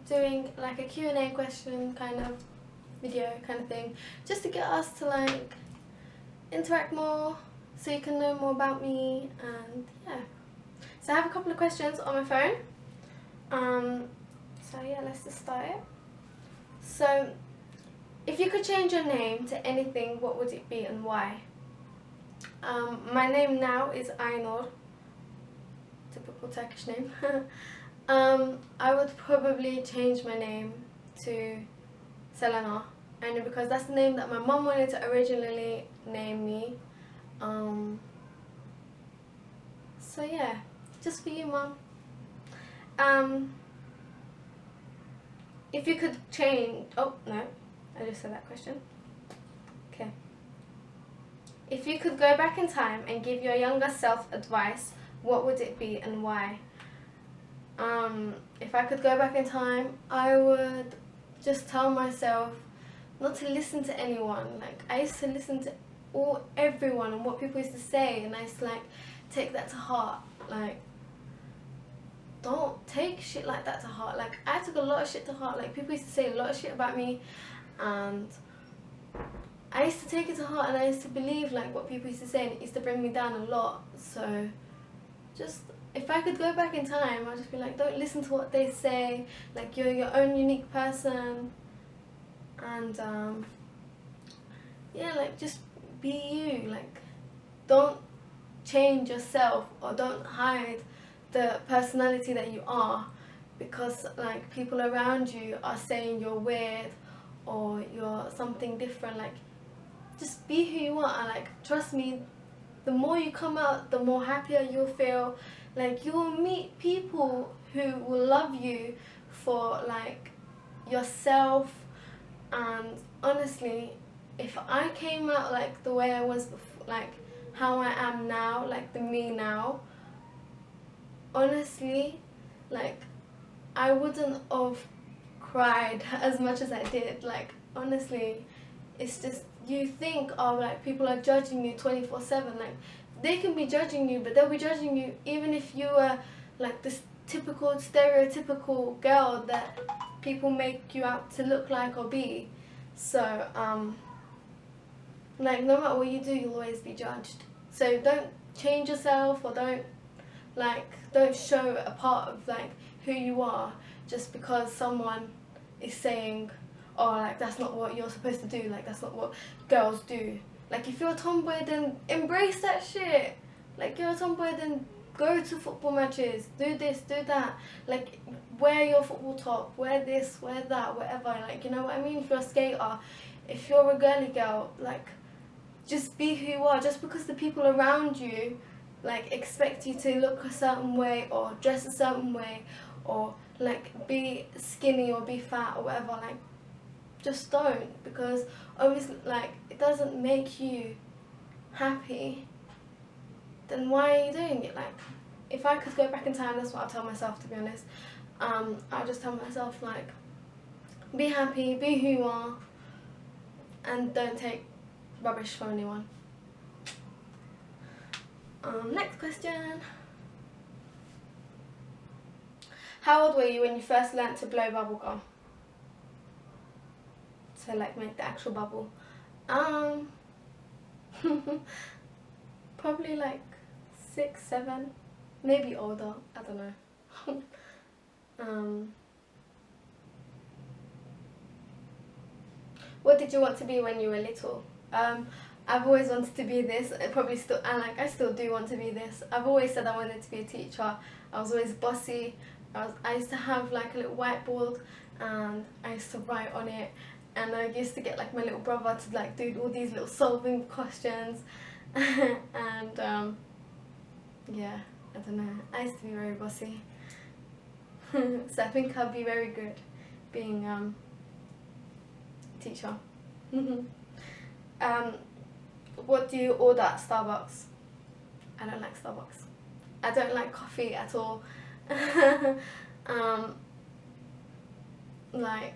doing like a Q&A question kind of video kind of thing, just to get us to like interact more, so you can know more about me. And yeah, so I have a couple of questions on my phone. So yeah, let's just start it. So if you could change your name to anything, what would it be and why? My name now is Aynur, typical Turkish name. I would probably change my name to Selena, only because that's the name that my mum wanted to originally name me. So yeah, just for you, Mum. If you could change... Oh, no. I just said that question. Okay. If you could go back in time and give your younger self advice, what would it be and why? If I could go back in time, I would just tell myself not to listen to anyone. Like, I used to listen to everyone and what people used to say, and I used to like take that to heart. Like, don't take shit like that to heart. Like, I took a lot of shit to heart. Like, people used to say a lot of shit about me, and I used to take it to heart, and I used to believe like what people used to say, and it used to bring me down a lot. So just, if I could go back in time, I'd just be like, don't listen to what they say. Like, you're your own unique person, and yeah, like, just be you. Like, don't change yourself, or don't hide the personality that you are, because like people around you are saying you're weird or you're something different. Like, just be who you are, and like, trust me, the more you come out, the more happier you'll feel. Like, you will meet people who will love you for like yourself. And honestly, if I came out like the way I was before, like how I am now, like the me now, honestly, like, I wouldn't have cried as much as I did. Like, honestly, it's just, you think, oh, like, people are judging you 24/7. Like, they can be judging you, but they'll be judging you even if you were like this typical, stereotypical girl that people make you out to look like or be. So like, no matter what you do, you'll always be judged. So don't change yourself, or don't show a part of like who you are just because someone is saying, oh, like, that's not what you're supposed to do, like, that's not what girls do. Like, if you're a tomboy, then embrace that shit. Like, you're a tomboy, then go to football matches, do this, do that. Like, wear your football top, wear this, wear that, whatever. Like, you know what I mean? If you're a skater, if you're a girly girl, like, just be who you are. Just because the people around you like expect you to look a certain way or dress a certain way, or like be skinny or be fat or whatever, like, just don't, because obviously, like, it doesn't make you happy. Then why are you doing it? Like, if I could go back in time, that's what I'll tell myself, to be honest. I'll just tell myself, like, be happy, be who you are, and don't take rubbish from anyone. Next question. How old were you when you first learnt to blow bubble gum? So like, make the actual bubble. Probably like 6, 7, maybe older, I don't know. What did you want to be when you were little? I've always wanted to be this, I still do want to be this. I've always said I wanted to be a teacher. I was always bossy. I used to have like a little whiteboard, and I used to write on it, and I used to get like my little brother to like do all these little solving questions. And yeah, I don't know, I used to be very bossy. So I think I'll be very good being a teacher. What do you order at Starbucks? I don't like Starbucks. I don't like coffee at all. Like,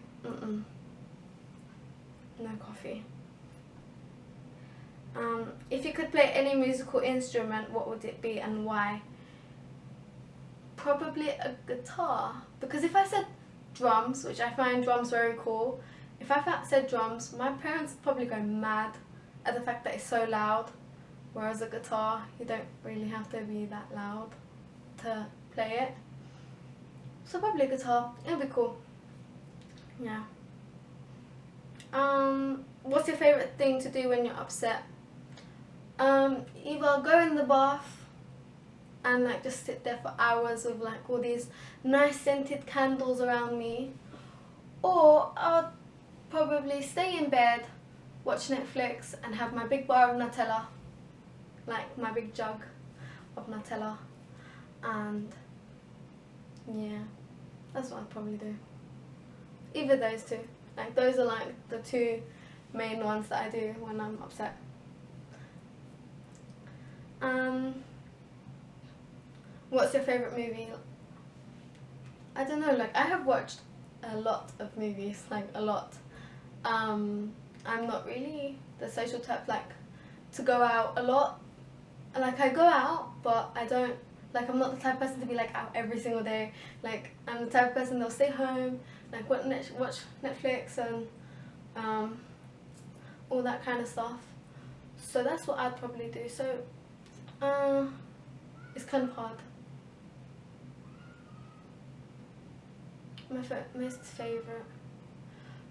no coffee. If you could play any musical instrument, what would it be and why? Probably a guitar, because if I said drums, which I find drums very cool. If I said drums, my parents would probably go mad at the fact that it's so loud, whereas a guitar, you don't really have to be that loud to play it. So probably a guitar, it'll be cool. Yeah. What's your favourite thing to do when you're upset? Either go in the bath and like just sit there for hours with like all these nice scented candles around me, or I'll probably stay in bed, watch Netflix and have my big bar of Nutella, like my big jug of Nutella, and yeah, that's what I'd probably do. Either those two, like those are like the two main ones that I do when I'm upset. What's your favourite movie? I don't know, like I have watched a lot of movies, like a lot. I'm not really the social type like to go out a lot. Like I go out, but I don't, like I'm not the type of person to be like out every single day. Like I'm the type of person that'll stay home, like watch Netflix and all that kind of stuff. So that's what I'd probably do. So it's kind of hard. My most favourite,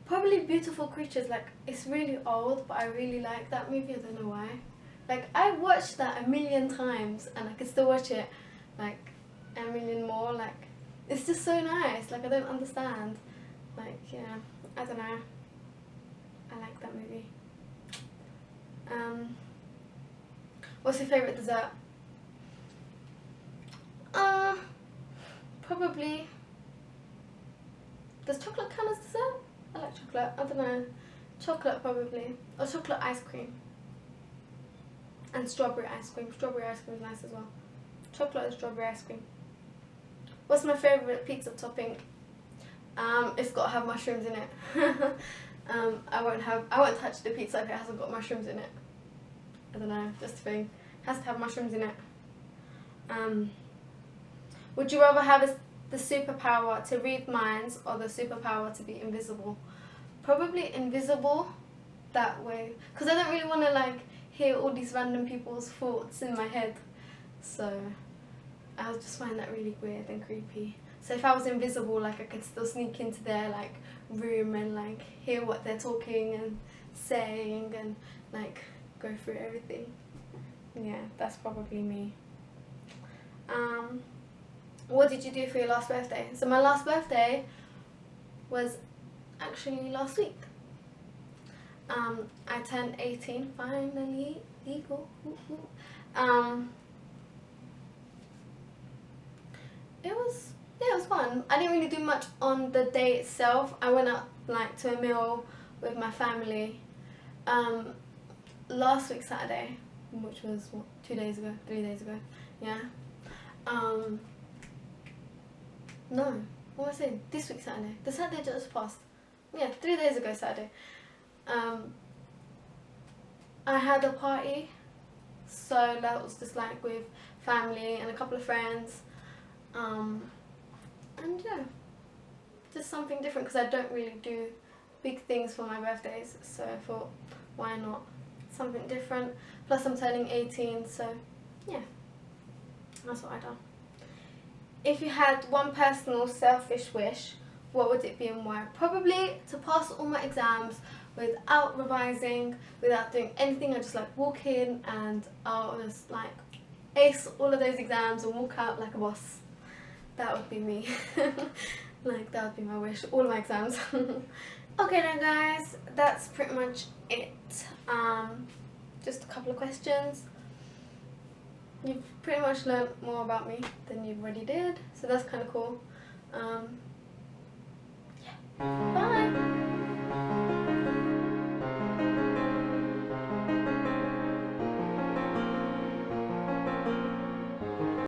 probably Beautiful Creatures. Like it's really old, but I really like that movie. I don't know why. Like I watched that a million times and I could still watch it like a million more. Like it's just so nice. Like I don't understand. Like yeah, I don't know. I like that movie. What's your favourite dessert? Probably. Does chocolate count as dessert? I like chocolate. I don't know. Chocolate probably. Or chocolate ice cream. And strawberry ice cream. Strawberry ice cream is nice as well. Chocolate and strawberry ice cream. What's my favourite pizza topping? It's got to have mushrooms in it. I won't touch the pizza if it hasn't got mushrooms in it. I don't know, just a thing. It has to have mushrooms in it. Would you rather have the superpower to read minds or the superpower to be invisible? Probably invisible, that way. Because I don't really want to like hear all these random people's thoughts in my head. So I would just find that really weird and creepy. So if I was invisible, like I could still sneak into their like room and like hear what they're talking and saying and like go through everything. Yeah, that's probably me. What did you do for your last birthday? So my last birthday was actually last week. I turned 18, finally, legal. It was fun. I didn't really do much on the day itself. I went out like to a meal with my family last week Saturday, which was what, 3 days ago, yeah. No, what was I saying? This week Saturday. The Saturday just passed. Yeah, 3 days ago Saturday. I had a party, so that was just like with family and a couple of friends. And yeah, just something different because I don't really do big things for my birthdays, so I thought, why not? Something different. Plus I'm turning 18, so yeah, that's what I done. If you had one personal selfish wish, what would it be and why? Probably to pass all my exams without revising, without doing anything. I just like walk in and I'll just like ace all of those exams and walk out like a boss. That would be me. Like that would be my wish, all of my exams. Okay then guys, that's pretty much it. Just a couple of questions. You've pretty much learned more about me than you already did, so that's kind of cool. Yeah. Bye!